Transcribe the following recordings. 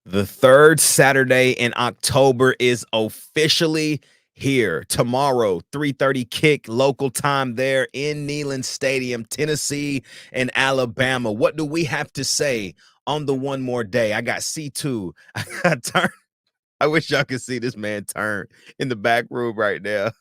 The third Saturday in October is officially here. Tomorrow, 3:30 kick local time there in Neyland Stadium, Tennessee and Alabama. What do we have to say on the one more day? I got C2. I got turn. I wish y'all could see this man turn in the back room right now.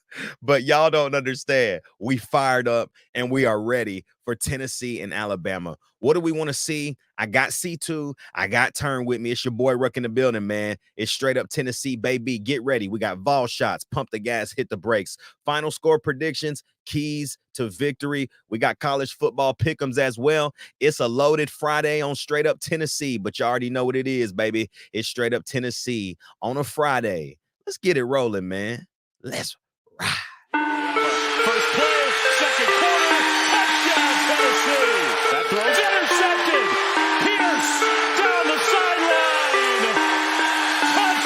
But y'all don't understand. We fired up and we are ready for Tennessee and Alabama. What do we want to see? I got C2. I got Turn with me. It's your boy Ruck in the building, man. It's straight up Tennessee, baby. Get ready. We got vol shots, pump the gas, hit the brakes. Final score predictions, keys to victory. We got college football pick'ems as well. It's a loaded Friday on Straight Up Tennessee, but you already know what it is, baby. It's Straight Up Tennessee on a Friday. Let's get it rolling, man. Let's ride. First play, second quarter, touchdown Tennessee. That throw's intercepted. Pierce down the sideline. Touchdown.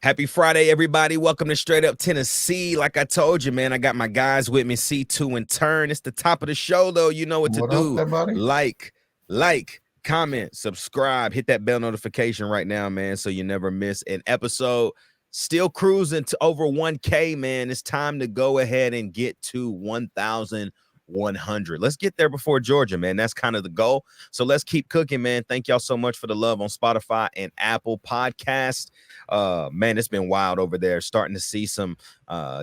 Happy Friday, everybody. Welcome to Straight Up Tennessee. Like I told you, man, I got my guys with me, C2 and Turn. It's the top of the show, though. You know what to do. Up, everybody? Like, comment, subscribe, hit that bell notification right now, man, so you never miss an episode. Still cruising to over 1K, man. It's time to go ahead and get to 1,100. Let's get there before Georgia, man. That's kind of the goal. So let's keep cooking, man. Thank y'all so much for the love on Spotify and Apple Podcast. Man, it's been wild over there. Starting to see some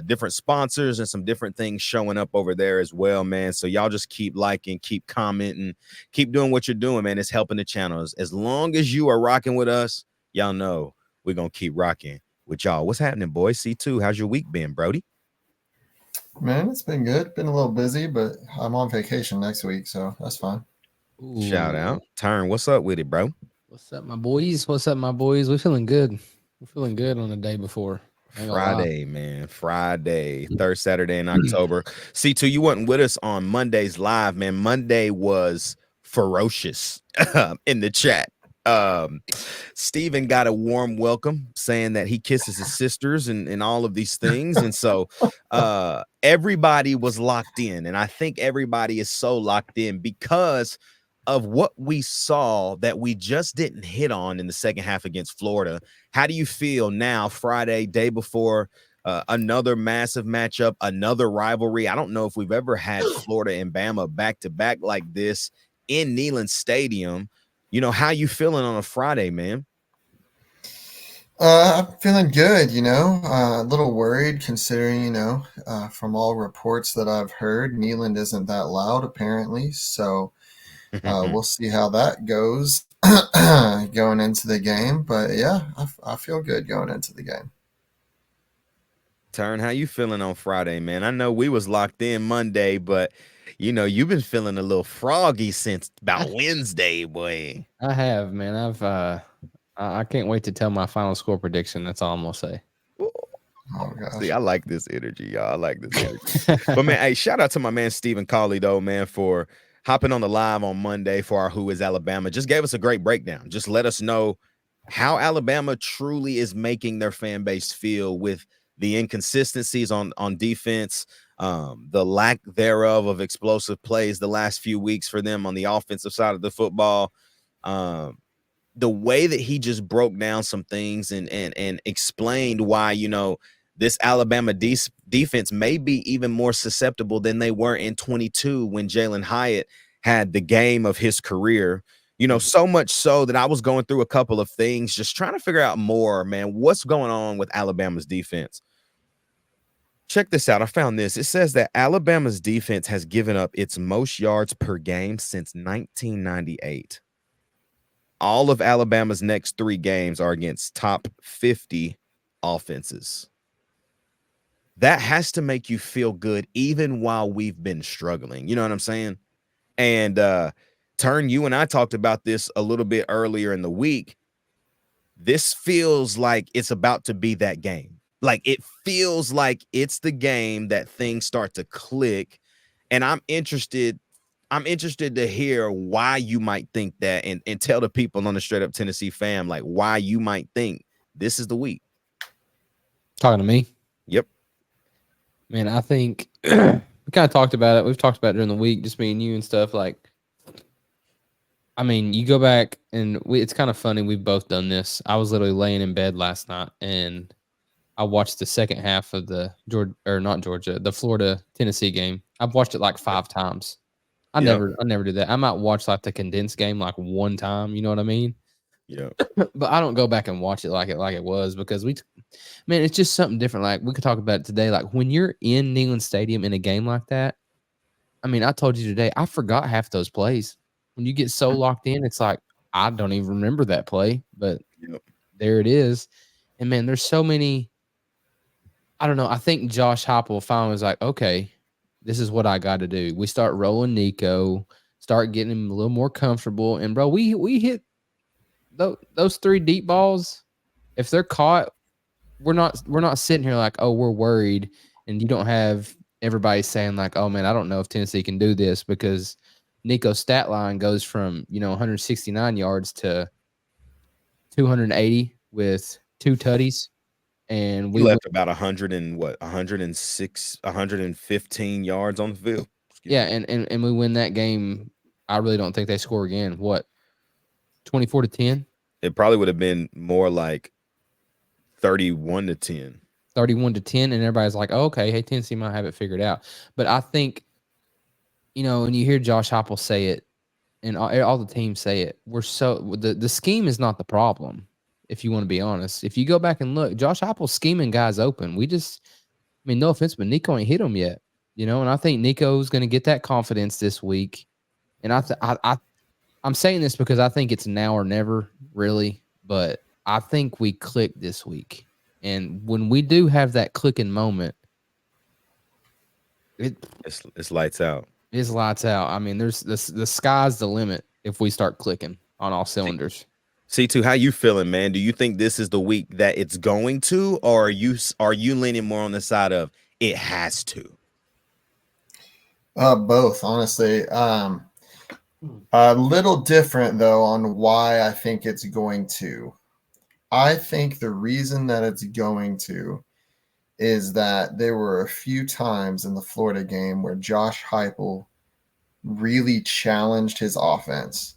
different sponsors and some different things showing up over there as well, man. So y'all just keep liking, keep commenting, keep doing what you're doing, man. It's helping the channel. As long as you are rocking with us, y'all know we're gonna keep rocking with y'all. What's happening, boys? C2, how's your week been, Brody? Man, it's been good. Been a little busy, but I'm on vacation next week, so that's fine. Ooh. Shout out. Turn, what's up with it, bro? What's up, my boys? What's up, my boys? We're feeling good. We're feeling good on the day before. Friday, man. Friday, third Saturday in October. C2, you wasn't with us on Monday's live, man. Monday was ferocious in the chat. Steven got a warm welcome saying that he kisses his sisters and all of these things. And so everybody was locked in. And I think everybody is so locked in because of what we saw that we just didn't hit on in the second half against Florida. How do you feel now, Friday, day before another massive matchup, another rivalry? I don't know if we've ever had Florida and Bama back-to-back like this in Neyland Stadium. You know, how you feeling on a Friday, man? I'm feeling good, a little worried considering, from all reports that I've heard, Neyland isn't that loud apparently. So we'll see how that goes going into the game. But yeah, I feel good going into the game. Turn, how you feeling on Friday, man? I know we was locked in Monday, but you know, you've been feeling a little froggy since about Wednesday, boy. I have, man. I can't wait to tell my final score prediction. That's all I'm gonna say. Oh gosh. See, I like this energy, y'all. I like this energy. But man, hey, shout out to my man Stephen Cawley, though, man, for hopping on the live on Monday for our Who is Alabama. Just gave us a great breakdown. Just let us know how Alabama truly is making their fan base feel with the inconsistencies on defense, the lack thereof of explosive plays the last few weeks for them on the offensive side of the football. The way that he just broke down some things and explained why, you know, this Alabama defense may be even more susceptible than they were in 22 when Jalen Hyatt had the game of his career. You know, so much so that I was going through a couple of things, just trying to figure out more, man, what's going on with Alabama's defense. Check this out. I found this. It says that Alabama's defense has given up its most yards per game since 1998. All of Alabama's next 3 games are against top 50 offenses. that has to make you feel good even while we've been struggling. You know what I'm saying? And Turn, you and I talked about this a little bit earlier in the week. This feels like it's about to be that game. Like it feels like it's the game that things start to click. And I'm interested to hear why you might think that, and tell the people on the Straight Up Tennessee fam like why you might think this is the week. Talking to me? Yep. Man, I think we kind of talked about it. We've talked about it during the week, just me and you and stuff. Like, I mean, you go back and it's kind of funny. We've both done this. I was literally laying in bed last night and I watched the second half of the the Florida Tennessee game. I've watched it like 5 times. I Yep. never do that. I might watch like the condensed game like one time. You know what I mean? Yeah. But I don't go back and watch it like it was because man, it's just something different. Like we could talk about it today. Like when you're in Neyland Stadium in a game like that, I mean, I told you today, I forgot half those plays. When you get so locked in, it's like I don't even remember that play, but Yep. there it is. And man, there's so many. I don't know. I think Josh Heupel finally was like, okay, this is what I got to do. We start rolling Nico, start getting him a little more comfortable, and bro, we hit those 3 deep balls. If they're caught, we're not sitting here like, oh, we're worried, and you don't have everybody saying like, oh man, I don't know if Tennessee can do this because Nico's stat line goes from 169 yards to 280 with 2 tutties, and He we left about 106, 115 yards on the field. Excuse yeah, me. and we win that game. I really don't think they score again. What 24-10, It probably would have been more like 31-10. 31-10, and everybody's like, oh, okay, hey, Tennessee might have it figured out. But I think and you hear Josh Heupel say it, and all the teams say it. The scheme is not the problem. If you want to be honest, if you go back and look, Josh Heupel's scheming guys open. No offense, but Nico ain't hit him yet, and I think Nico's going to get that confidence this week. And I'm saying this because I think it's now or never, really. But I think we click this week, and when we do have that clicking moment, It's lights out. it's lights out. I mean, there's the sky's the limit if we start clicking on all cylinders. C2, how you feeling, man? Do you think this is the week that it's going to, or are you leaning more on the side of it has to? Both, honestly. A little different though on why I think it's going to. I think the reason that it's going to is that there were a few times in the Florida game where Josh Heupel really challenged his offense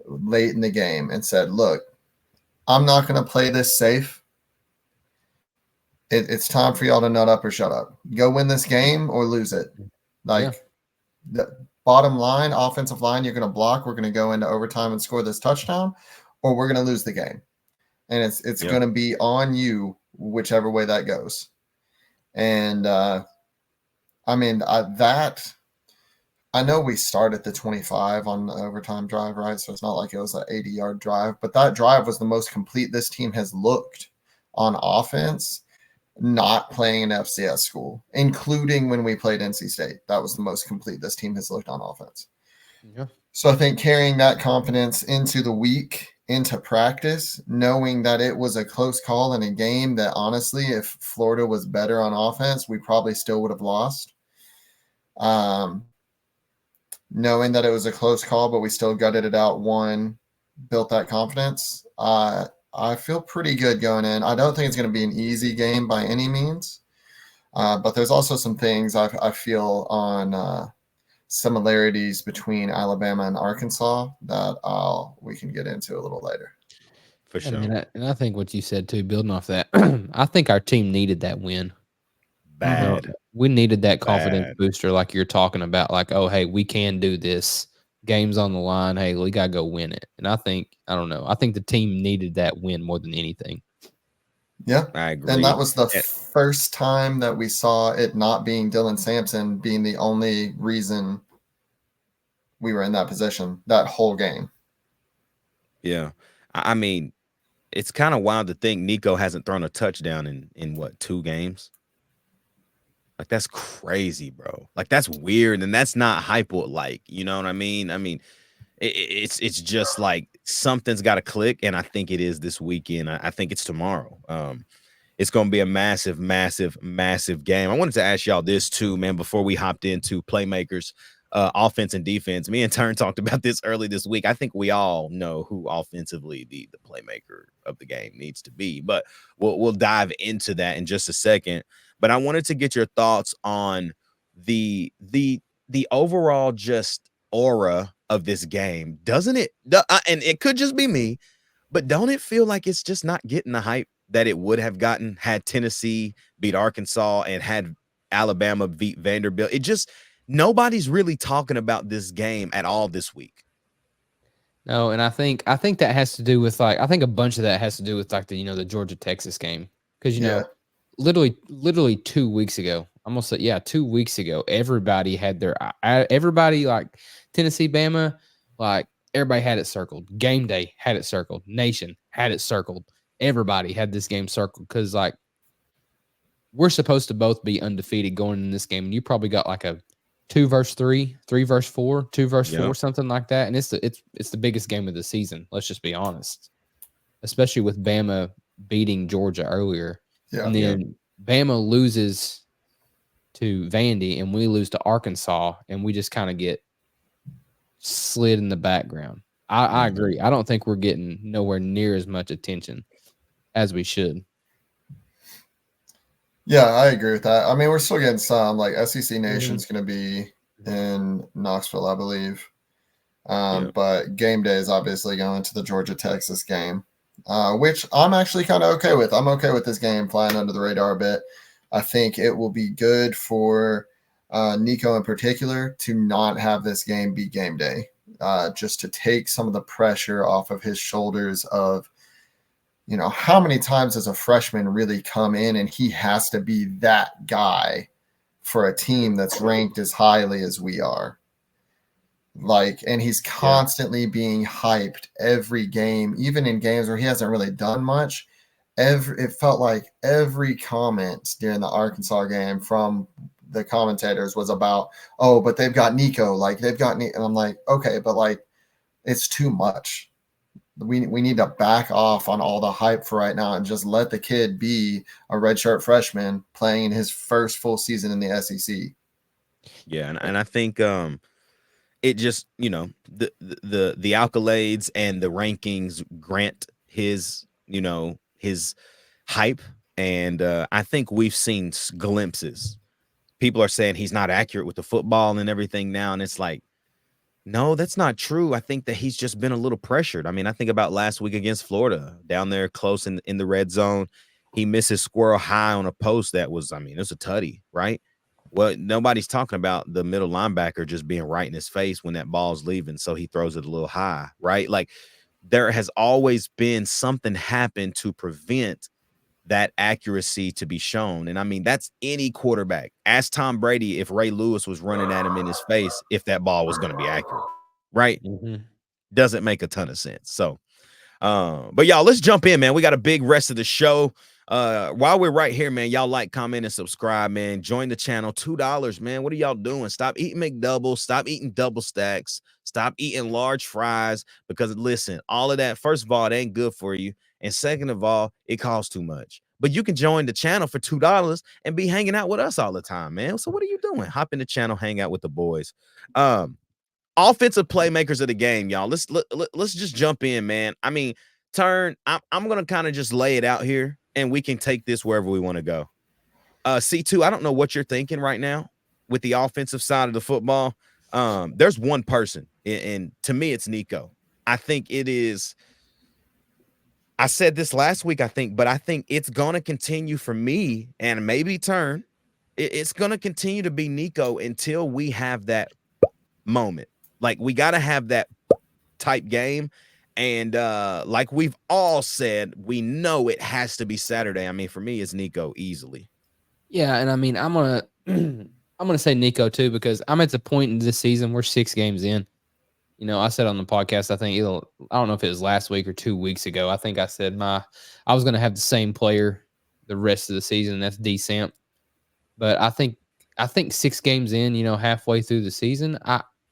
late in the game and said, look, I'm not going to play this safe. It's time for y'all to nut up or shut up. Go win this game or lose it. The bottom line, offensive line, you're going to block. We're going to go into overtime and score this touchdown, or we're going to lose the game. And it's going to be on you, whichever way that goes. And I know we started the 25 on the overtime drive, right? So it's not like it was an 80-yard drive, but that drive was the most complete this team has looked on offense, not playing an FCS school, including when we played NC State. That was the most complete this team has looked on offense. Yeah. So I think carrying that confidence into the week, into practice, knowing that it was a close call in a game that honestly, if Florida was better on offense, we probably still would have lost. Knowing that it was a close call, but we still gutted it out, won, built that confidence. I feel pretty good going in. I don't think it's going to be an easy game by any means, but there's also some things I feel on similarities between Alabama and Arkansas that we can get into a little later. For sure. And I think what you said too, building off that, I think our team needed that win. Bad. We needed that confidence booster, like you're talking about. Like, oh, hey, we can do this. Game's on the line. Hey, we gotta go win it. And I think the team needed that win more than anything. Yeah, I agree. And that was the first time that we saw it not being Dylan Sampson being the only reason we were in that position that whole game. Yeah. I mean, it's kind of wild to think Nico hasn't thrown a touchdown in what, 2 games? Like, that's crazy, bro. Like, that's weird, and that's not hypo like, you know what I mean? I mean, it's just like something's got to click, and I think it is this weekend. I think it's tomorrow. It's going to be a massive, massive, massive game. I wanted to ask y'all this too, man, before we hopped into playmakers, offense and defense. Me and Turn talked about this early this week. I think we all know who offensively the playmaker of the game needs to be, but we'll dive into that in just a second. But I wanted to get your thoughts on the overall just aura of this game. Doesn't it? And it could just be me, but don't it feel like it's just not getting the hype that it would have gotten had Tennessee beat Arkansas and had Alabama beat Vanderbilt? It just, nobody's really talking about this game at all this week. No, and I think that has to do with I think a bunch of that has to do with the Georgia Texas game, because literally 2 weeks ago, almost 2 weeks ago, everybody had everybody like Tennessee, Bama, like everybody had it circled. Game Day had it circled. Nation had it circled. Everybody had this game circled because we're supposed to both be undefeated going in this game, and you probably got like a 2 versus 3, 3 versus 4, 2 versus 4, something like that. And it's the biggest game of the season. Let's just be honest, especially with Bama beating Georgia earlier. Yeah, and then Bama loses to Vandy, and we lose to Arkansas, and we just kind of get slid in the background. I agree. I don't think we're getting nowhere near as much attention as we should. Yeah, I agree with that. I mean, we're still getting some. Like, SEC Nation's going to be in Knoxville, I believe. But game day is obviously going to the Georgia-Texas game, which I'm actually kind of okay with. I'm okay with this game flying under the radar a bit. I think it will be good for Nico in particular to not have this game be game day, just to take some of the pressure off of his shoulders of, how many times does a freshman really come in and he has to be that guy for a team that's ranked as highly as we are? And he's constantly being hyped every game, even in games where he hasn't really done much. It felt like every comment during the Arkansas game from the commentators was about, oh, but they've got Nico, they've got Nico. And I'm like, okay, but it's too much. We need to back off on all the hype for right now and just let the kid be a redshirt freshman playing in his first full season in the SEC. Yeah, and I think it just, the accolades and the rankings grant his, his hype, and I think we've seen glimpses. People are saying he's not accurate with the football and everything now, and it's like, no, that's not true. I think that he's just been a little pressured. I mean, I think about last week against Florida, down there close in the red zone. He misses squirrel high on a post that was, it was a tutty, right? Well, nobody's talking about the middle linebacker just being right in his face when that ball's leaving, so he throws it a little high, right? Like, there has always been something happen to prevent that accuracy to be shown. And that's any quarterback. Ask Tom Brady if Ray Lewis was running at him in his face, if that ball was going to be accurate, right? Doesn't make a ton of sense. So, but y'all, let's jump in, man. We got a big rest of the show. While we're right here, man, y'all like, comment, and subscribe, man. Join the channel. $2, man. What are y'all doing? Stop eating McDoubles. Stop eating double stacks. Stop eating large fries, because listen, all of that, first of all, it ain't good for you. And second of all, it costs too much. But you can join the channel for $2 and be hanging out with us all the time, man. So what are you doing? Hop in the channel, hang out with the boys. Offensive playmakers of the game, y'all. Let's just jump in, man. Turn. I'm gonna kind of just lay it out here, and we can take this wherever we want to go. C2, I don't know what you're thinking right now with the offensive side of the football. There's one person, and to me, it's Nico. I think it is. I said this last week, but I think it's going to continue for me, and maybe Turn. It's going to continue to be Nico until we have that moment. Like, we got to have that type game. And like we've all said, we know it has to be Saturday. For me, it's Nico easily. Yeah, and I'm gonna say Nico too, because I'm at the point in this season, we're 6 games in. I said on the podcast, I don't know if it was last week or 2 weeks ago, I think I said I was going to have the same player the rest of the season. That's D Samp. But I think I think 6 games in, halfway through the season,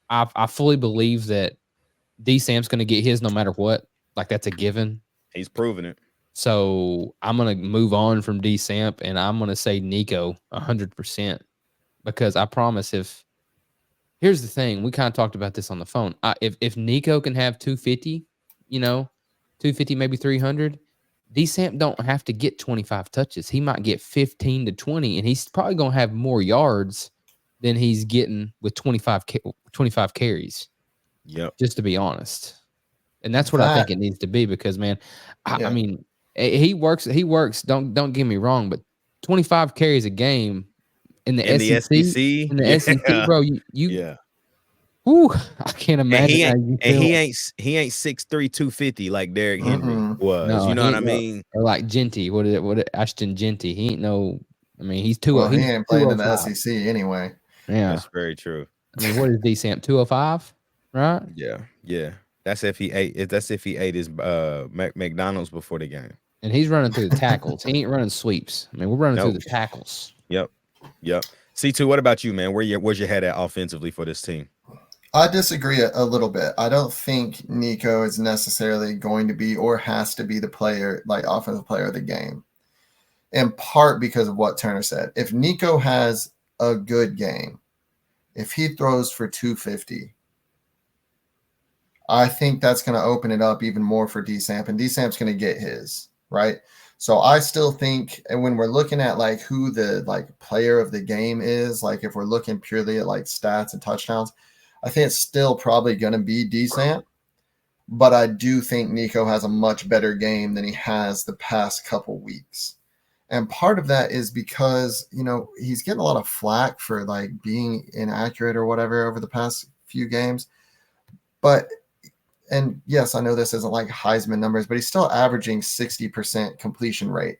I fully believe that D Sam's going to get his no matter what. Like that's a given. He's proven it. So I'm going to move on from D Samp and I'm going to say Nico 100% because I promise here's the thing. We kind of talked about this on the phone. If Nico can have 250, 250, maybe 300, D Samp don't have to get 25 touches. He might get 15 to 20 and he's probably going to have more yards than he's getting with 25 carries. Yep. Just to be honest. And that's what I think it needs to be because, man, I mean, he works. Don't get me wrong, but 25 carries a game in the SEC, bro. You Whew, I can't imagine. He ain't 6'3", 250 like Derrick Henry was. No, you know what I mean? Or like Genty. What Ashton Genty? He ain't no. I mean, he's too. Well, he ain't playing in the SEC anyway. Yeah, that's very true. I mean, what is D Samp? 205, right? Yeah. That's if he ate. That's if he ate his McDonald's before the game. And he's running through the tackles. He ain't running sweeps. I mean, we're running through the tackles. Yep. C2, what about you, man? Where's your head at offensively for this team? I disagree a little bit. I don't think Nico is necessarily going to be or has to be the player, like offensive player of the game. In part because of what Turner said. If Nico has a good game, if he throws for 250, I think that's going to open it up even more for D Samp, and D Samp's going to get his, right? So I still think, and when we're looking at like who the like player of the game is, like if we're looking purely at like stats and touchdowns, I think it's still probably going to be D Samp, but I do think Nico has a much better game than he has the past couple weeks. And part of that is because, he's getting a lot of flack for like being inaccurate or whatever over the past few games. And yes, I know this isn't like Heisman numbers, but he's still averaging 60% completion rate.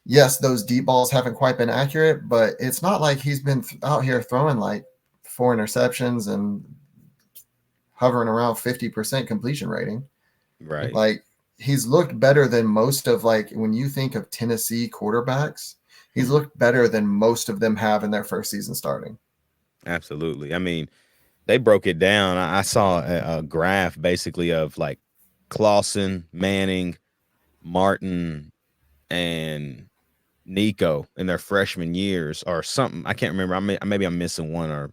Yes, those deep balls haven't quite been accurate, but it's not like he's been out here throwing like 4 interceptions and hovering around 50% completion rating. Right. Like he's looked better than most of like when you think of Tennessee quarterbacks, he's looked better than most of them have in their first season starting. Absolutely. I mean, they broke it down. I saw a graph basically of like Clausen, Manning, Martin, and Nico in their freshman years or something. I can't remember. Maybe I'm missing one or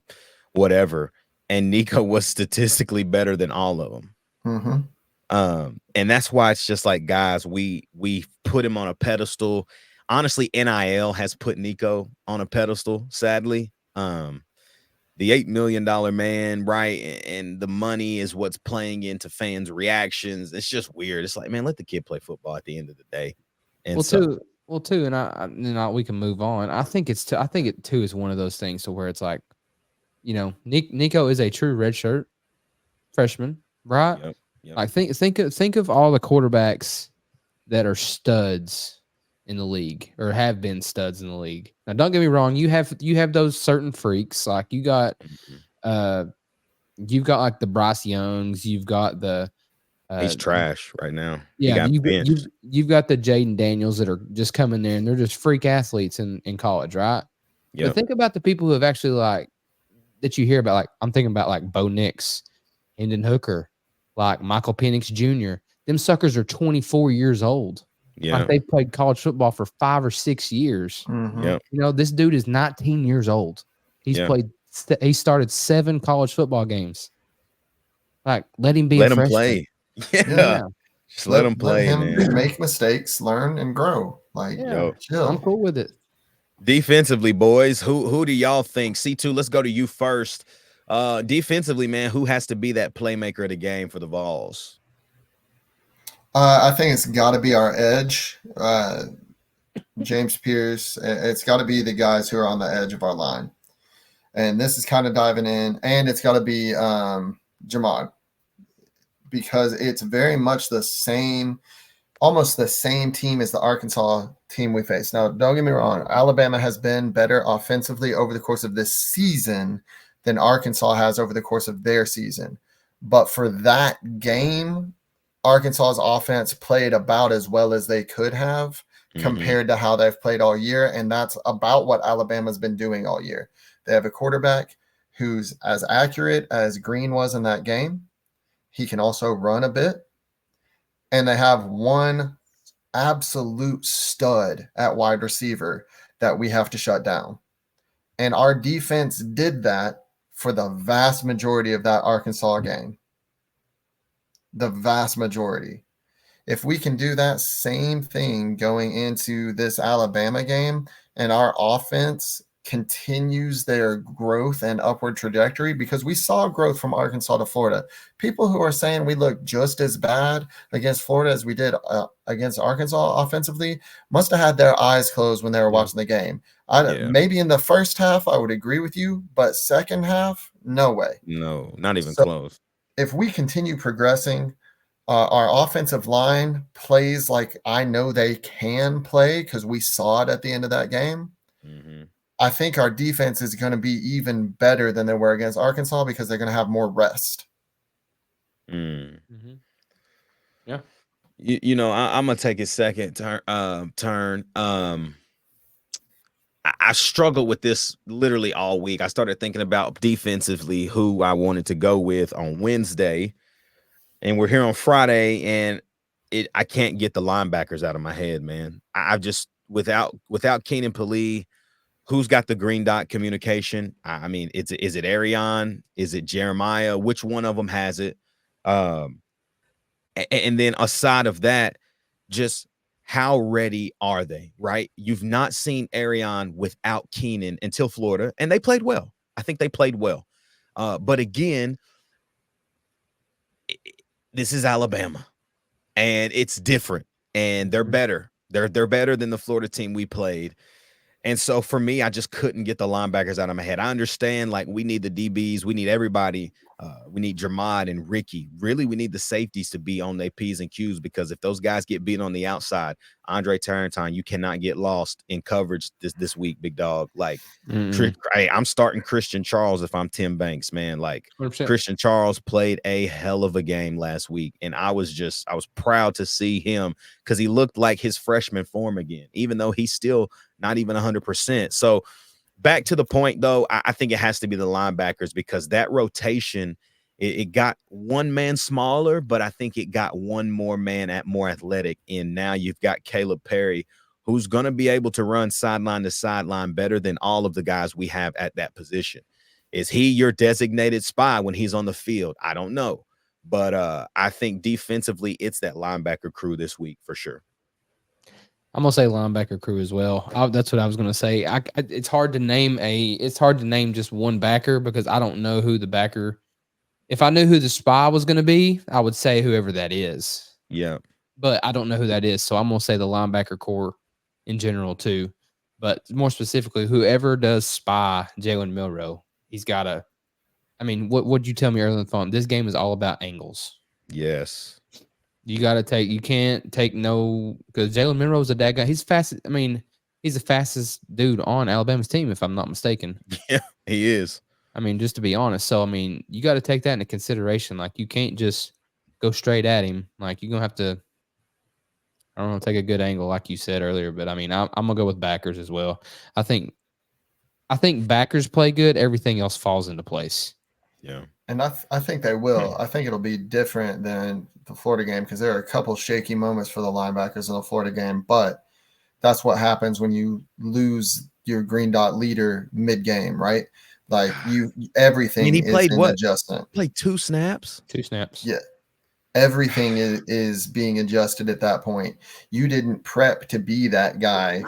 whatever. And Nico was statistically better than all of them. Mm-hmm. And that's why it's just like, guys, we put him on a pedestal. Honestly, NIL has put Nico on a pedestal, sadly. The $8 million man, right? And the money is what's playing into fans' reactions. It's just weird. It's like, man, let the kid play football at the end of the day. And we can move on. I think it too is one of those things to where it's like, Nico is a true redshirt freshman, right? Yep. Like think of all the quarterbacks that are studs in the league or have been studs in the league. Now, don't get me wrong. You have those certain freaks. Like you've got like the Bryce Youngs. You've got the he's trash right now. Yeah, you've got the Jaden Daniels that are just coming there and they're just freak athletes in college, right? Yeah. But think about the people who have actually like that you hear about. Like I'm thinking about like Bo Nix, Hendon Hooker, like Michael Penix Jr. Them suckers are 24 years old. Yeah. Like they played college football for 5 or 6 years. Mm-hmm. Yep. This dude is 19 years old. He started 7 college football games. Like, let him be a freshman. Play. Yeah. Just let him play, man. Make mistakes, learn, and grow. Like, chill. I'm cool with it. Defensively, boys, who do y'all think? C2, let's go to you first. Defensively, man, who has to be that playmaker of the game for the Vols? I think it's got to be our edge, James Pierce. It's got to be the guys who are on the edge of our line. And this is kind of diving in. And it's got to be Jamad, because it's very much almost the same team as the Arkansas team we face. Now, don't get me wrong. Alabama has been better offensively over the course of this season than Arkansas has over the course of their season. But for that game, Arkansas's offense played about as well as they could have compared to how they've played all year. And that's about what Alabama's been doing all year. They have a quarterback who's as accurate as Green was in that game. He can also run a bit. And they have one absolute stud at wide receiver that we have to shut down. And our defense did that for the vast majority of that Arkansas game. The vast majority. If we can do that same thing going into this Alabama game and our offense continues their growth and upward trajectory, because we saw growth from Arkansas to Florida. People who are saying we look just as bad against Florida as we did against Arkansas offensively must have had their eyes closed when they were watching the game. Maybe in the first half, I would agree with you, but second half, no way. No, not even close. If we continue progressing, our offensive line plays like I know they can play because we saw it at the end of that game. Mm-hmm. I think our defense is going to be even better than they were against Arkansas because they're going to have more rest. Mm-hmm. Yeah. You know, I'm going to take a second turn. I struggled with this literally all week. I started thinking about defensively who I wanted to go with on Wednesday. And we're here on Friday, and I can't get the linebackers out of my head, man. I've just without Keenan Pili, who's got the green dot communication? I mean, is it Arion? Is it Jeremiah? Which one of them has it? And then aside of that, just how ready are they? Right? You've not seen Arion without Keenan until Florida, and they played well. I think they played well, but again. This is Alabama, and it's different, and they're better. They're better than the Florida team we played. And so for me, I just couldn't get the linebackers out of my head. I understand, like, we need the DBs. We need everybody. We need Jermod and Ricky. Really, we need the safeties to be on their P's and Q's, because if those guys get beat on the outside, Andre Tarrantine, you cannot get lost in coverage this week, big dog. Like, I'm starting Christian Charles if I'm Tim Banks, man. Like, 100%. Christian Charles played a hell of a game last week, and I was proud to see him because he looked like his freshman form again, even though he's still not even 100%. So back to the point, though, I think it has to be the linebackers, because that rotation, it got one man smaller, but I think it got one more man more athletic. And now you've got Caleb Perry, who's going to be able to run sideline to sideline better than all of the guys we have at that position. Is he your designated spy when he's on the field? I don't know. But I think defensively, it's that linebacker crew this week for sure. I'm gonna say linebacker crew as well. That's what I was gonna say. It's hard to name just one backer, because I don't know who the backer. If I knew who the spy was gonna be, I would say whoever that is. Yeah, but I don't know who that is, so I'm gonna say the linebacker core in general too. But more specifically, whoever does spy Jalen Milroe, he's got to. I mean, what would you tell me earlier in the phone? This game is all about angles. Yes. You got to take. You can't take no, because Jalen Milroe is a dad guy. He's fast. I mean, he's the fastest dude on Alabama's team, if I'm not mistaken. Yeah, he is. I mean, just to be honest. So I mean, you got to take that into consideration. Like, you can't just go straight at him. Like, you're gonna have to. I don't know, take a good angle, like you said earlier. But I mean, I'm gonna go with backers as well. I think backers play good. Everything else falls into place. Yeah. And I think they will. I think it'll be different than the Florida game, because there are a couple shaky moments for the linebackers in the Florida game. But that's what happens when you lose your green dot leader mid-game, right? Like, everything he played is an adjustment. Played 2 snaps? 2 snaps. Yeah. Everything is being adjusted at that point. You didn't prep to be that guy,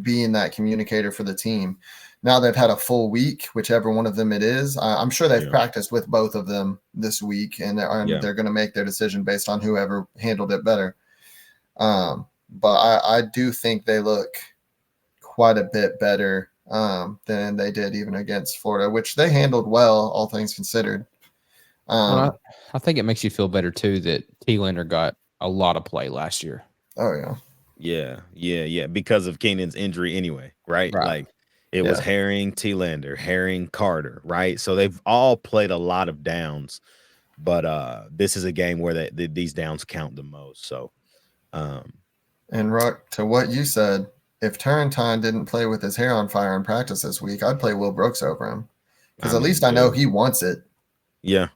being that communicator for the team. Now they've had a full week, whichever one of them it is. I'm sure they've practiced with both of them this week, and they're going to make their decision based on whoever handled it better. But I do think they look quite a bit better than they did even against Florida, which they handled well, all things considered. Well, I think it makes you feel better too that Thielander got a lot of play last year. Oh Yeah. Because of Keenan's injury anyway, right? Like, it was Herring, Thielander, Herring, Carter, right? So they've all played a lot of downs, but this is a game where these downs count the most. So And Ruck, to what you said, if Turrentine didn't play with his hair on fire in practice this week, I'd play Will Brooks over him. Because at least I know he wants it. Yeah.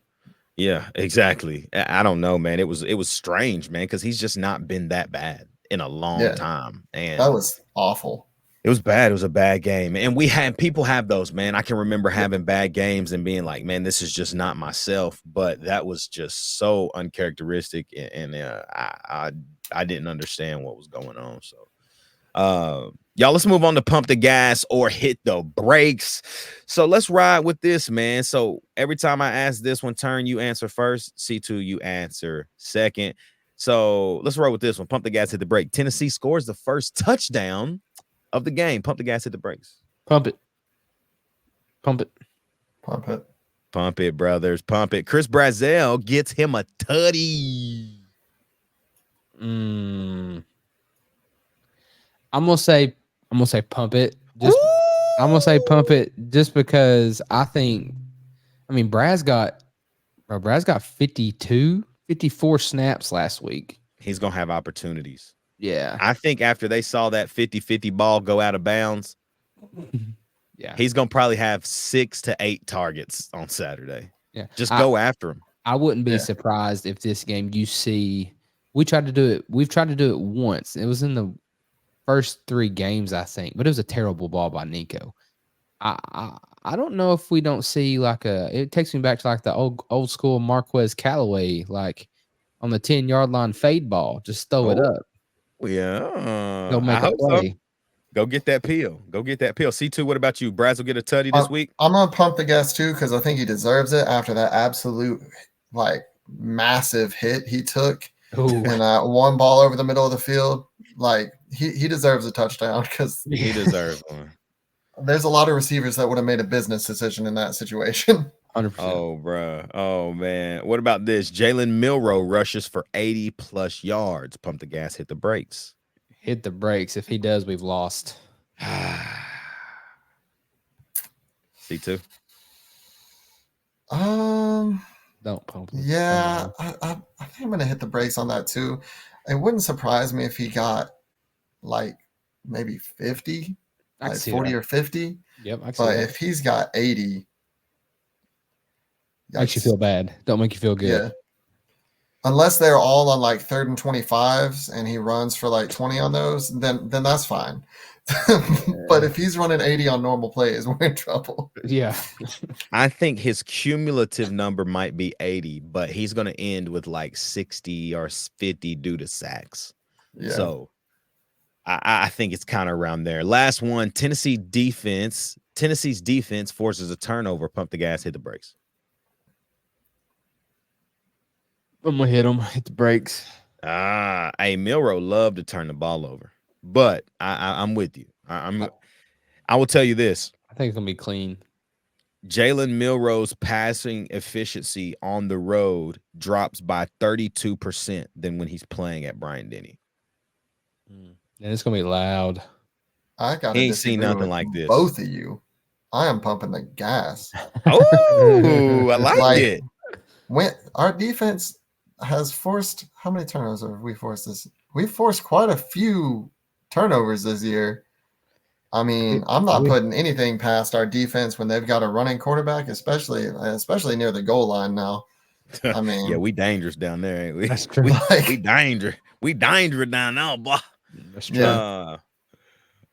Yeah, exactly. I don't know, man. It was strange, man, because he's just not been that bad in a long time. And that was awful. It was bad. It was a bad game. And people have those, man. I can remember having bad games and being like, man, this is just not myself. But that was just so uncharacteristic. And I didn't understand what was going on. So, y'all, let's move on to pump the gas or hit the brakes. So let's ride with this, man. So every time I ask this one, Turn, you answer first. C2, you answer second. So let's roll with this one. Pump the gas, hit the brake. Tennessee scores the first touchdown of the game. Pump the gas, hit the brakes. Pump it. Pump it. Pump it. Pump it, brothers. Pump it. Chris Brazzell gets him a tutty. I'm gonna say pump it. I'm gonna say pump it just because Braz got 54 snaps last week. He's gonna have opportunities. Yeah. I think after they saw that 50-50 ball go out of bounds, yeah, he's gonna probably have 6 to 8 targets on Saturday. Yeah. Just go after him. I wouldn't be surprised if this game we've tried to do it once. It was in the first 3 games, I think, but it was a terrible ball by Nico. I don't know if we don't see it takes me back to like the old school Marquez Callaway, like on the 10-yard line fade ball. Just throw it up. Yeah. Go make a play. So. Go get that peel. C2, what about you? Braz will get a tutty this week? I'm going to pump the gas too because I think he deserves it after that absolute massive hit he took. Ooh. And one ball over the middle of the field. Like he deserves a touchdown because he deserves one. There's a lot of receivers that would have made a business decision in that situation. 100%. Oh, bro. Oh, man. What about this? Jalen Milroe rushes for 80+ yards. Pump the gas, hit the brakes. Hit the brakes. If he does, we've lost. C2. Don't pump him. Yeah, I think I'm gonna hit the brakes on that too. It wouldn't surprise me if he got maybe 50, 40 or 50. Yep. But if he's got 80, makes you feel bad. Don't make you feel good. Yeah. Unless they're all on 3rd and 25s and he runs for 20 on those, then that's fine. But if he's running 80 on normal plays, we're in trouble. Yeah. I think his cumulative number might be 80, but he's going to end with 60 or 50 due to sacks. Yeah. So I think it's kind of around there. Last one, Tennessee's defense forces a turnover. Pump the gas, hit the brakes. I'm going to hit the brakes. Hey, Milroe loved to turn the ball over. But I'm with you. I will tell you this. I think it's gonna be clean. Jalen Milroe's passing efficiency on the road drops by 32% than when he's playing at Bryant-Denny. And it's gonna be loud. He ain't seen nothing like this. Both of you. I am pumping the gas. Oh, I like it. When our defense has forced, how many turnovers have we forced this? We've forced quite a few turnovers this year. I mean, I'm not putting anything past our defense when they've got a running quarterback, especially near the goal line now. I mean, yeah, we dangerous down there, ain't we? That's true. We dangerous. We dangerous down now, boy. That's true.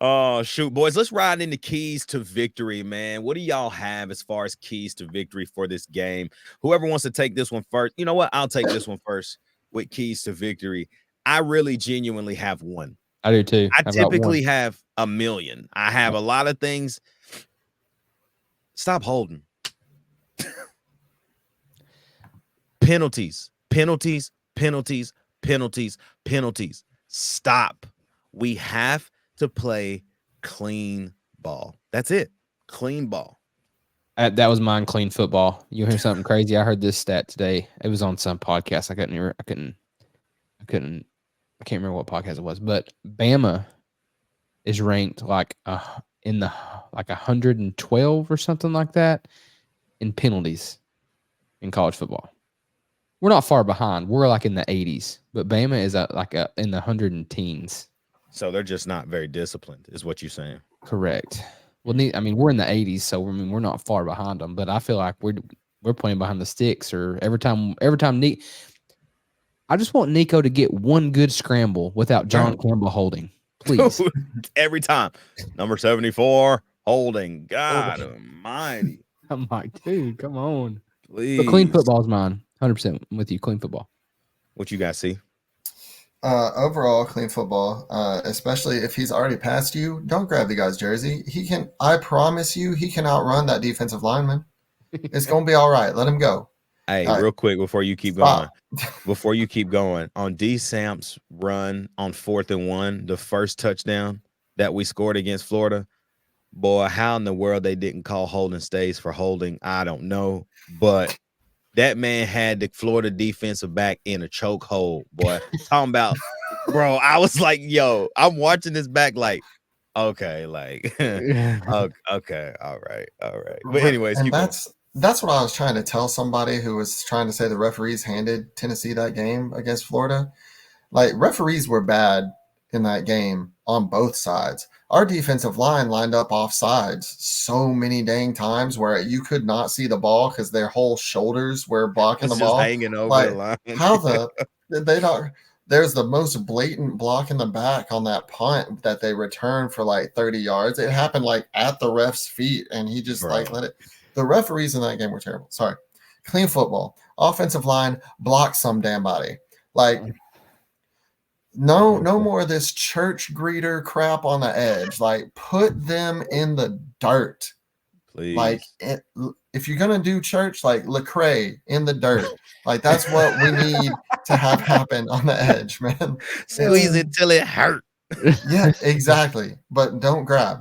Oh, shoot, boys. Let's ride into keys to victory, man. What do y'all have as far as keys to victory for this game? Whoever wants to take this one first. You know what? I'll take this one first with keys to victory. I really genuinely have one. I do too. I typically have a million. I have a lot of things. Stop holding. Penalties. Stop. We have to play clean ball. That's it. Clean ball. That was mine. Clean football. You hear something crazy? I heard this stat today. It was on some podcast. I can't remember what podcast it was, but Bama is ranked in the 112 or something like that in penalties in college football. we're not far behind. We're like in the 80s, but Bama is in the 110s. So they're just not very disciplined, is what you're saying. Correct. Well, I mean, we're in the 80s, so I mean, we're not far behind them. But I feel like we're playing behind the sticks, or every time I just want Nico to get one good scramble without John Campbell holding, please. Every time. Number 74, holding. God almighty. I'm like, dude, come on. Please. But clean football is mine. 100% with you. Clean football. What you guys see? Overall, clean football, especially if he's already passed you, don't grab the guy's jersey. I promise you, he can outrun that defensive lineman. It's going to be all right. Let him go. Hey, real quick before you keep going, on D Samp's run on 4th and 1, the first touchdown that we scored against Florida, boy, how in the world they didn't call holding stays for holding, I don't know. But that man had the Florida defensive back in a chokehold, boy. Talking about, bro, I was like, yo, I'm watching this back like, okay, like, okay, all right. But anyways, and that's what I was trying to tell somebody who was trying to say the referees handed Tennessee that game against Florida. Like, referees were bad in that game on both sides. Our defensive line lined up off sides so many dang times where you could not see the ball because their whole shoulders were blocking the ball. Hanging over like, the line. How they don't? There's the most blatant block in the back on that punt that they returned for like 30 yards. It happened like at the ref's feet, and he just let it. The referees in that game were terrible. Sorry. Clean football. Offensive line, block some damn body. Like, no more of this church greeter crap on the edge. Like, put them in the dirt. Please. Like, if you're gonna do church, like Lecrae in the dirt. Like, that's what we need to have happen on the edge, man. Squeeze it till it hurt. Yeah, exactly. But don't grab.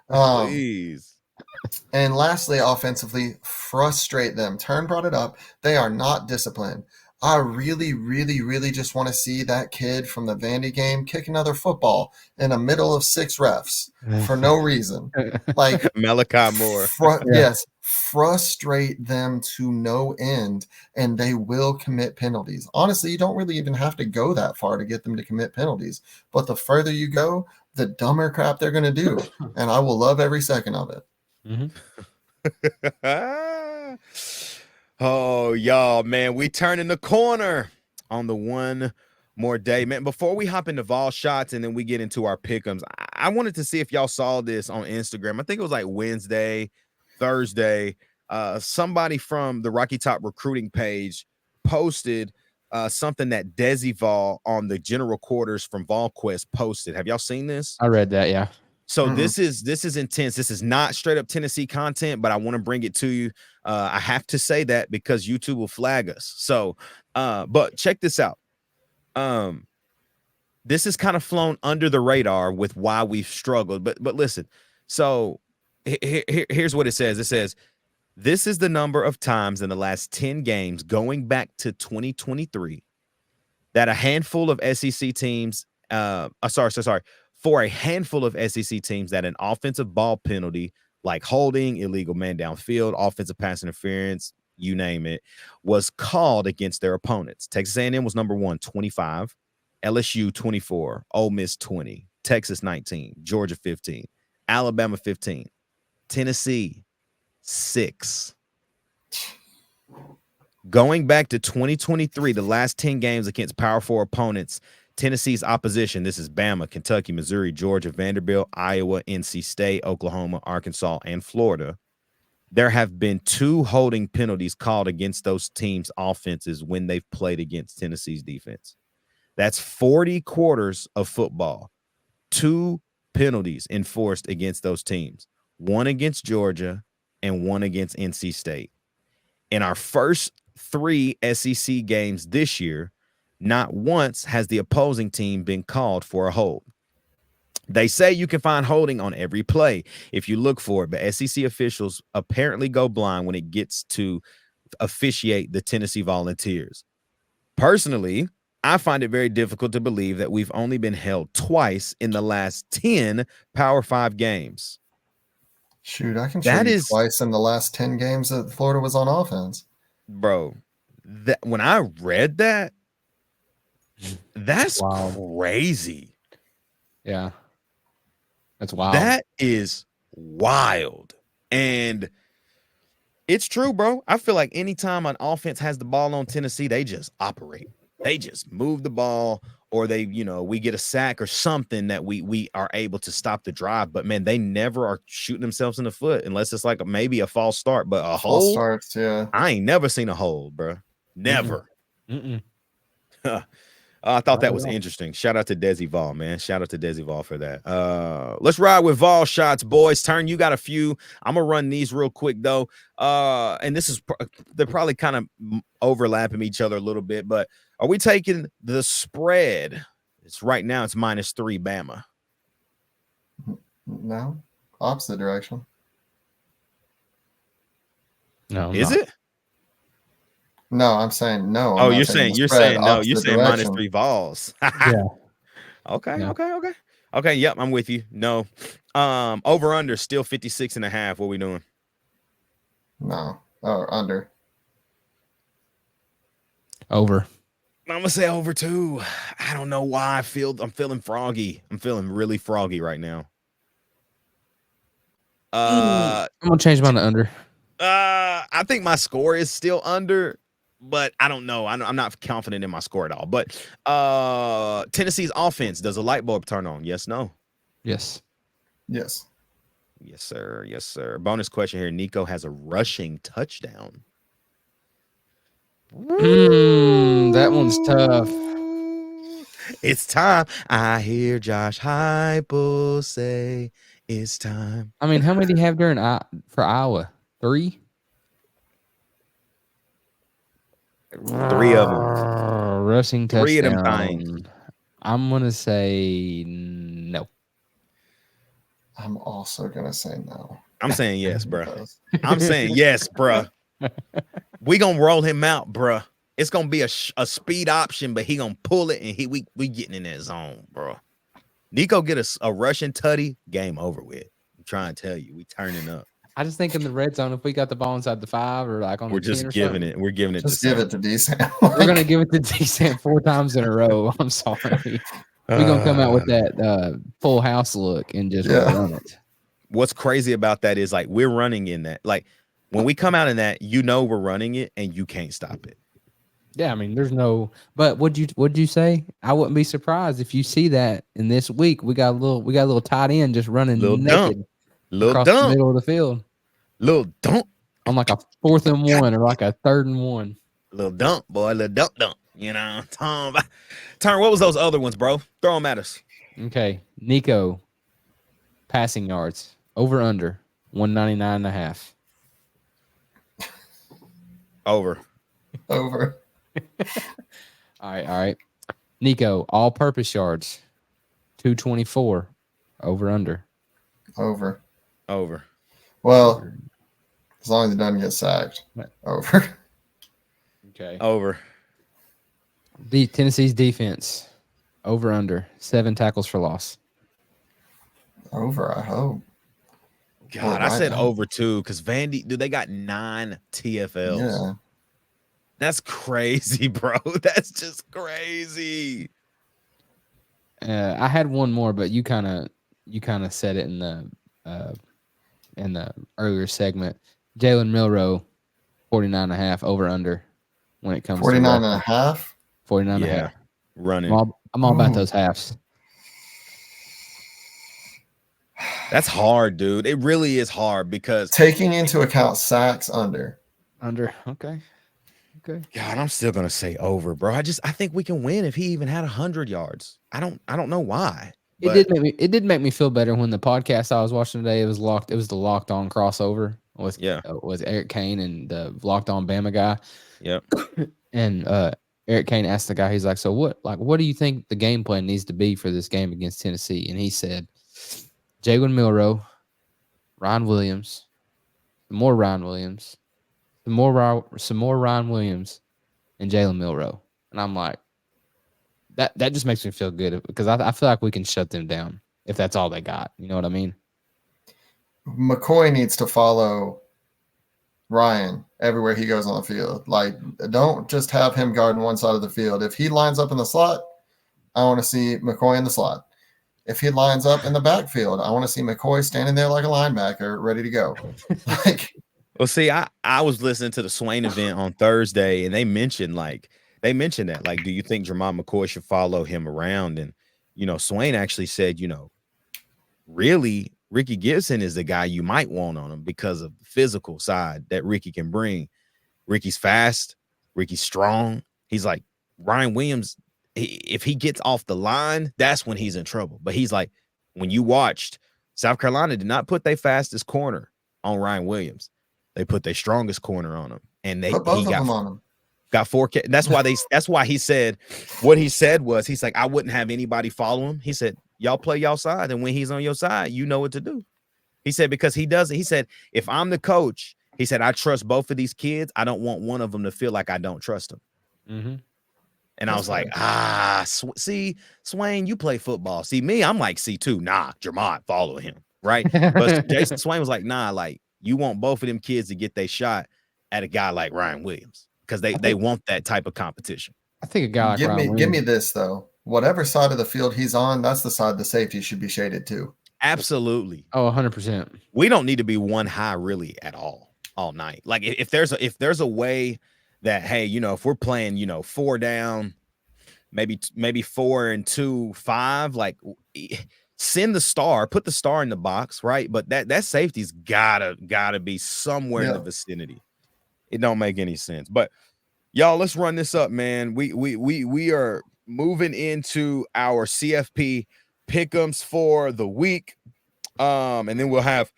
Please. And lastly, offensively, frustrate them. Turn brought it up. They are not disciplined. I really, really, really just want to see that kid from the Vandy game kick another football in the middle of 6 refs for no reason. Like, Malachi Moore. Yes, frustrate them to no end, and they will commit penalties. Honestly, you don't really even have to go that far to get them to commit penalties. But the further you go, the dumber crap they're going to do. And I will love every second of it. Oh, y'all, man, we turning the corner on the one more day, man. Before we hop into Vol shots and then we get into our pick'ems, I wanted to see if y'all saw this on Instagram. I think it was like Wednesday, Thursday. Somebody from the Rocky Top recruiting page posted something that Desi Vol on the general quarters from VolQuest posted. Have y'all seen this? I read that, yeah. So this is intense. This is not straight up Tennessee content, but I want to bring it to you. I have to say that because YouTube will flag us. So, but check this out. This is kind of flown under the radar with why we've struggled. But listen. So here's what it says. It says, this is the number of times in the last 10 games going back to 2023 that a handful of SEC teams, for a handful of SEC teams that an offensive ball penalty like holding, illegal man downfield, offensive pass interference, you name it, was called against their opponents. Texas A&M was number 1, 25, LSU 24, Ole Miss 20, Texas 19, Georgia 15, Alabama 15, Tennessee 6. Going back to 2023, the last 10 games against Power 4 opponents, Tennessee's opposition, this is Bama, Kentucky, Missouri, Georgia, Vanderbilt, Iowa, NC State, Oklahoma, Arkansas, and Florida. There have been 2 holding penalties called against those teams' offenses when they've played against Tennessee's defense. That's 40 quarters of football. 2 penalties enforced against those teams. 1 against Georgia and 1 against NC State. In our first 3 SEC games this year, not once has the opposing team been called for a hold. They say you can find holding on every play if you look for it, but SEC officials apparently go blind when it gets to officiate the Tennessee Volunteers. Personally, I find it very difficult to believe that we've only been held twice in the last 10 Power 5 games. Shoot, I can show you twice in the last 10 games that Florida was on offense. Bro, that when I read that, that's Wow. crazy. Yeah. That's wild. That is wild. And it's true, bro. I feel like anytime an offense has the ball on Tennessee, they just operate. They just move the ball, or they, we get a sack or something that we are able to stop the drive. But man, they never are shooting themselves in the foot unless it's like maybe a false start. But a False hold, starts, yeah. I ain't never seen a hold, bro. Never. Mm-mm. I thought that Not was at all. interesting. Shout out to Desi Vol, man. Shout out to Desi Vol for that. Let's ride with Vol shots, boys. Turn, you got a few. I'm gonna run these real quick though. And this is they're probably kind of overlapping each other a little bit, but are we taking the spread? It's right now. It's -3 Bama. No, opposite direction. No, Is not. it? No, I'm saying no. Oh, I'm you're not taking saying the you're spread, saying no. You're opposite saying direction. -3 Vols. Yeah. Okay. Yeah. Okay. Yep, I'm with you. No. Over under still 56.5. What we doing? No, or under. Over. I'm gonna say over too. I don't know why I'm feeling froggy. I'm feeling really froggy right now. I'm gonna change mine to under. I think my score is still under, but I don't know. I'm not confident in my score at all. But Tennessee's offense, does a light bulb turn on? Yes, no. Yes. Yes. Yes, sir. Yes, sir. Bonus question here. Nico has a rushing touchdown. That one's tough. It's time. I hear Josh Heupel say it's time. I mean, how many do you have for Iowa? 3? 3 of them. Rushing 3 of touchdown. them things. I'm gonna say no. I'm also gonna say no. I'm saying yes, bro. I'm saying yes, bro. We gonna roll him out, bro. It's gonna be a speed option, but he gonna pull it, and we getting in that zone, bro. Nico get a Russian tutty, game over with. I'm trying to tell you, we turning up. I just think in the red zone, if we got the ball inside the 5 or like on We're the 10 just or giving something, it. We're giving it. Just to give Sam. it to D-Sam. we're gonna give it to D-Sam 4 times in a row. I'm sorry. We're gonna come out with that full house look and just run it. What's crazy about that is like we're running in that. Like when we come out in that, we're running it and you can't stop it. Yeah, I mean, there's no. But what'd you say? I wouldn't be surprised if you see that in this week. We got a little tight end just running naked across the middle of the field. Little dump on like a 4th and 1 or like a 3rd and 1. Little dump, boy. Little dump. Tom. Turn. What was those other ones, bro? Throw them at us. Okay, Nico. Passing yards over under 199.5. Over. Over. All right. Nico, all-purpose yards 224. Over under. Over. Well, as long as he doesn't get sacked. Over. Okay. Over. Tennessee's defense over under 7 tackles for loss. Over, I hope. God, I said over too because Vandy, dude, they got 9 TFLs. Yeah. That's crazy, bro. That's just crazy. I had one more, but you kind of said it in the earlier segment. Jalen Milroe, 49.5 over under when it comes 49.5. 49.5. Running. I'm all about those halves. That's hard, dude. It really is hard because taking into account sacks under. Okay. God, I'm still gonna say over, bro. I think we can win if he even had 100 yards. I don't know why. It did make me feel better when the podcast I was watching today, it was the Locked On crossover with Eric Kane and the Locked On Bama guy. Yep. And Eric Kane asked the guy, he's like, so what do you think the game plan needs to be for this game against Tennessee? And he said, Jalen Milroe, Ryan Williams, some more Ryan Williams, and Jalen Milroe. And I'm like, that just makes me feel good because I feel like we can shut them down if that's all they got. You know what I mean? McCoy needs to follow Ryan everywhere he goes on the field. Like, don't just have him guarding one side of the field. If he lines up in the slot, I want to see McCoy in the slot. If he lines up in the backfield, I want to see McCoy standing there like a linebacker, ready to go. Like, Well, see, I was listening to the Swain event on Thursday, and they mentioned that. Like, do you think Jermon McCoy should follow him around? And Swain actually said, really, Ricky Gibson is the guy you might want on him because of the physical side that Ricky can bring. Ricky's fast, Ricky's strong. He's like Ryan Williams. If he gets off the line, that's when he's in trouble. But he's like, when you watched, South Carolina did not put their fastest corner on Ryan Williams. They put their strongest corner on him, and put both of them on him. Got 4K. That's why he said what he said was, he's like, I wouldn't have anybody follow him. He said, y'all play y'all side, and when he's on your side, you know what to do. He said, because he does it. He said, if I'm the coach, he said, I trust both of these kids. I don't want one of them to feel like I don't trust them. Mm-hmm. And I was like, see, Swain, you play football. See, me, I'm like, C2, nah, Jermont, follow him, right? But Jason Swain was like, nah, like, you want both of them kids to get their shot at a guy like Ryan Williams because they want that type of competition. I think a guy like Ryan Williams. Give me this, though. Whatever side of the field he's on, that's the side the safety should be shaded to. Absolutely. Oh, 100%. We don't need to be one high really at all night. Like if there's a way that, hey, if we're playing, 4 down, maybe 4 and 2, 5, like send the star, put the star in the box, right? But that safety's gotta be somewhere in the vicinity. It don't make any sense. But y'all, let's run this up, man. We are moving into our CFP pick'ems for the week. And then we'll have,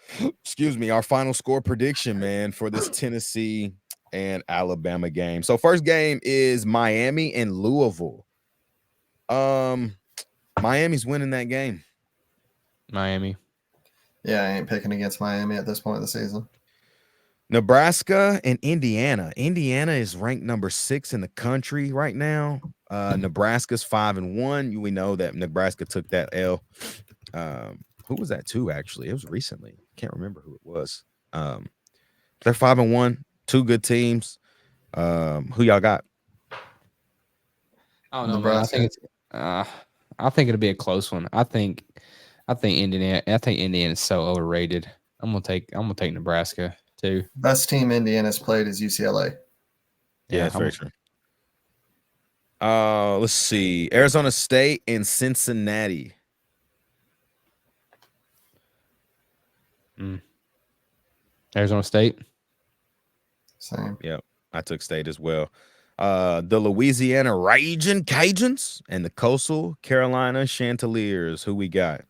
our final score prediction, man, for this Tennessee and Alabama game. So first game is Miami and Louisville. Miami's winning that game. Miami. Yeah, I ain't picking against Miami at this point of the season. Nebraska and Indiana. Indiana is ranked number 6 in the country right now. Nebraska's 5-1. We know that Nebraska took that L. Who was that to, actually? It was recently. Can't remember who it was. They're 5-1. 2 good teams. Who y'all got? I don't know, man. I think it'll be a close one. I think Indiana. I think Indiana is so overrated. I'm gonna take Nebraska too. Best team Indiana's played is UCLA. Yeah, that's very true. Let's see. Arizona State and Cincinnati. Arizona State. Same. Yep, I took State as well. The Louisiana Raging Cajuns and the Coastal Carolina Chanticleers. Who we got?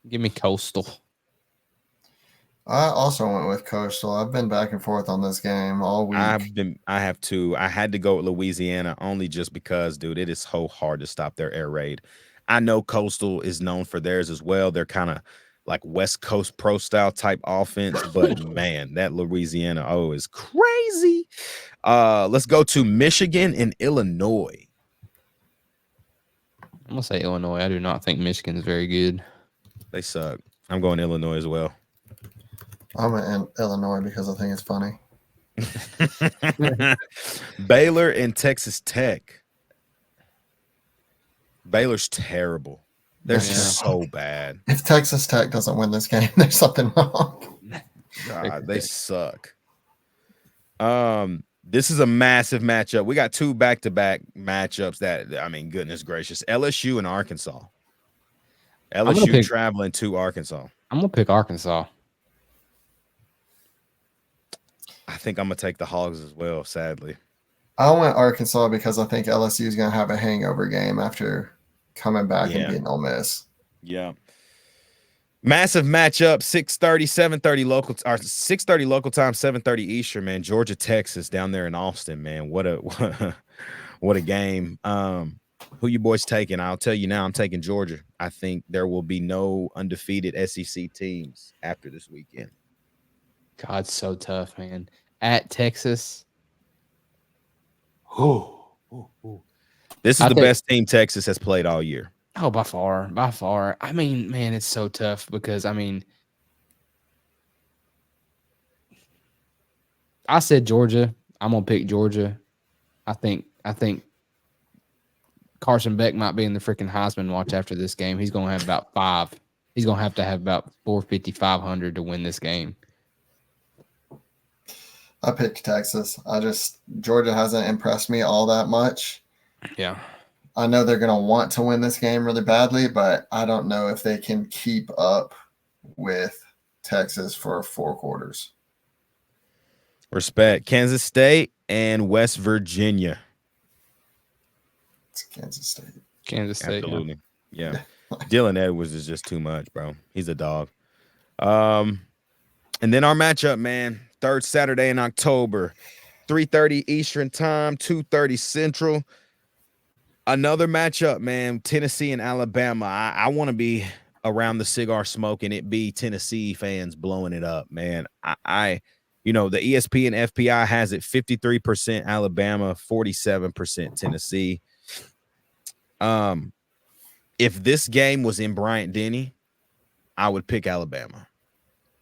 Give me Coastal. I also went with Coastal. I've been back and forth on this game all week. I have too. I had to go with Louisiana only just because, dude, it is so hard to stop their air raid. I know Coastal is known for theirs as well. They're kind of like West Coast pro style type offense, but man, that Louisiana is crazy. Let's go to Michigan and Illinois. I'm gonna say Illinois. I do not think Michigan is very good. They suck. I'm going Illinois as well. I'm in Illinois because I think it's funny. Baylor and Texas Tech. Baylor's terrible. They're just so bad. If Texas Tech doesn't win this game, there's something wrong. God, they suck. This is a massive matchup. We got 2 back-to-back matchups that, I mean, goodness gracious. LSU and Arkansas. LSU traveling to Arkansas. I'm going to pick Arkansas. I think I'm going to take the Hogs as well, sadly. I went Arkansas because I think LSU is going to have a hangover game after coming back and beating Ole Miss. Yeah. Massive matchup, 6:30, 7:30 local, or 6:30 local time, 7:30 Eastern, man. Georgia, Texas, down there in Austin, man. What a game. Who you boys taking? I'll tell you now, I'm taking Georgia. I think there will be no undefeated SEC teams after this weekend. God, so tough, man. At Texas. This is the best team Texas has played all year. Oh, by far. I mean, man, it's so tough because, I mean, I said Georgia. I'm gonna pick Georgia. I think Carson Beck might be in the freaking Heisman watch after this game. He's gonna have about 5. He's gonna have to have about 450, 500 to win this game. I picked Texas. Georgia hasn't impressed me all that much. Yeah. I know they're going to want to win this game really badly, but I don't know if they can keep up with Texas for 4 quarters. Respect. Kansas State and West Virginia. It's Kansas State. Kansas State. Absolutely. Yeah. Dylan Edwards is just too much, bro. He's a dog. And then our matchup, man. 3rd Saturday in October, 3:30 Eastern time, 2:30 Central. Another matchup, man. Tennessee and Alabama. I want to be around the cigar smoke and it be Tennessee fans blowing it up, man. The ESPN FPI has it 53% Alabama, 47% Tennessee. If this game was in Bryant-Denny, I would pick Alabama.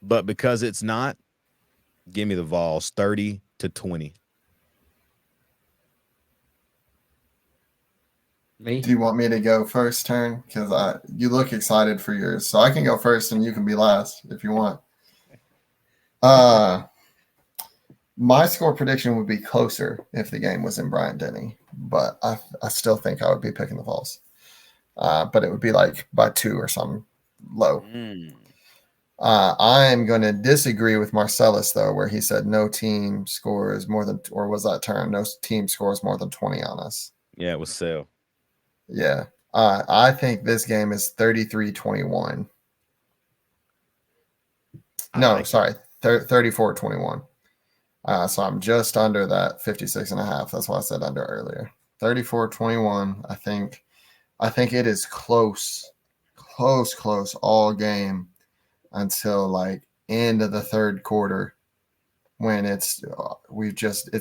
But because it's not, give me the Vols 30-20. Me? Do you want me to go first turn? Because you look excited for yours. So I can go first and you can be last if you want. My score prediction would be closer if the game was in Bryant-Denny, but I still think I would be picking the Vols. But it would be like by 2 or something low. I'm going to disagree with Marcellus, though, where he said no team scores more than, or was that term? No team scores more than 20 on us. Yeah, it was Sale. Yeah. I think this game is 33-21. No, sorry, 34-21. So I'm just under that 56.5. That's why I said under earlier. 34-21. I think it is close all game until like end of the 3rd quarter when it's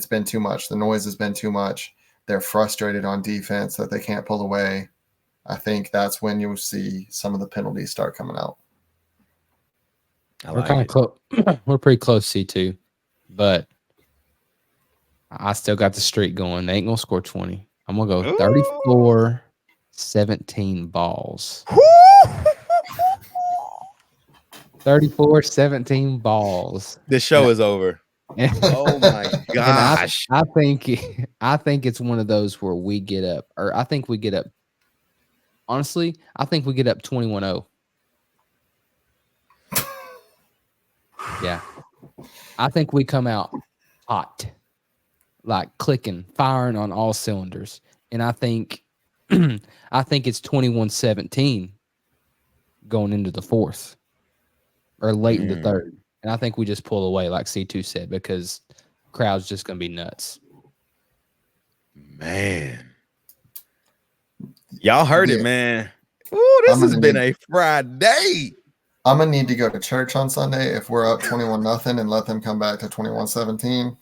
been too much. The noise has been too much. They're frustrated on defense that they can't pull away. I think that's when you'll see some of the penalties start coming out. We're kind of close. We're pretty close, C2, but I still got the streak going. They ain't gonna score 20. I'm gonna go 34-17 balls. 34-17 balls. This show is over. Oh my gosh. I think it's one of those where we get up, or I think we get up. Honestly, I think we get up 21-0. Yeah. I think we come out hot, like clicking, firing on all cylinders. And I think it's 21-17 going into the 4th or late in the 3rd. And I think we just pull away, like C2 said, because crowd's just going to be nuts. Man. Y'all heard it, man. Ooh, this has been a Friday. I'm going to need to go to church on Sunday if we're up 21-0 and let them come back to 21-17.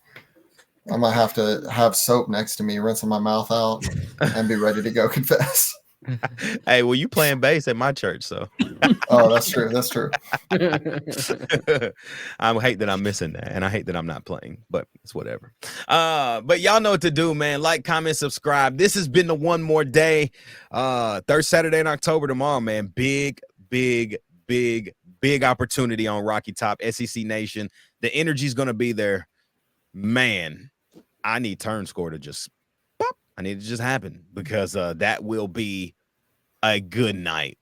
I might have to have soap next to me, rinsing my mouth out, and be ready to go confess. Hey, well, you playing bass at my church, so. Oh, that's true. That's true. I hate that I'm missing that, and I hate that I'm not playing, but it's whatever. But y'all know what to do, man. Like, comment, subscribe. This has been the One More Day. 3rd Saturday in October tomorrow, man. Big opportunity on Rocky Top, SEC Nation. The energy's going to be there. Man, I need turn score to just pop. I need it to just happen because that will be a good night.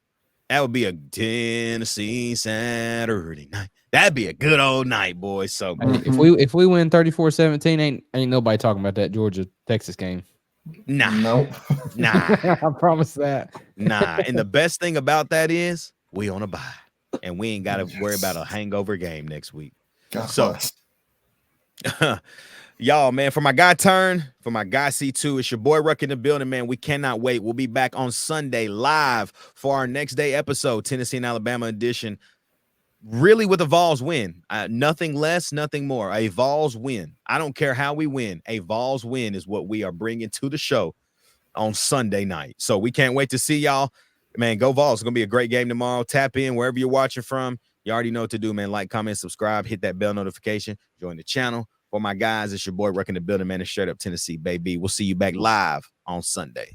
That would be a Tennessee Saturday night. That'd be a good old night, boys. So if we win 34-17, ain't nobody talking about that Georgia Texas game. Nah. Nope. Nah. I promise that. Nah. And the best thing about that is we on a bye. And we ain't got to worry about a hangover game next week. God So y'all, man, for my guy Turn, for my guy C2, it's your boy Ruck in the building, man. We cannot wait. We'll be back on Sunday live for our next day episode, Tennessee and Alabama edition. Really with a Vols win. Nothing less, nothing more. A Vols win. I don't care how we win. A Vols win is what we are bringing to the show on Sunday night. So we can't wait to see y'all. Man, go Vols. It's going to be a great game tomorrow. Tap in wherever you're watching from. You already know what to do, man. Like, comment, subscribe, hit that bell notification, join the channel. For my guys, it's your boy Wrecking the Building, man. It's Straight Up Tennessee, baby. We'll see you back live on Sunday.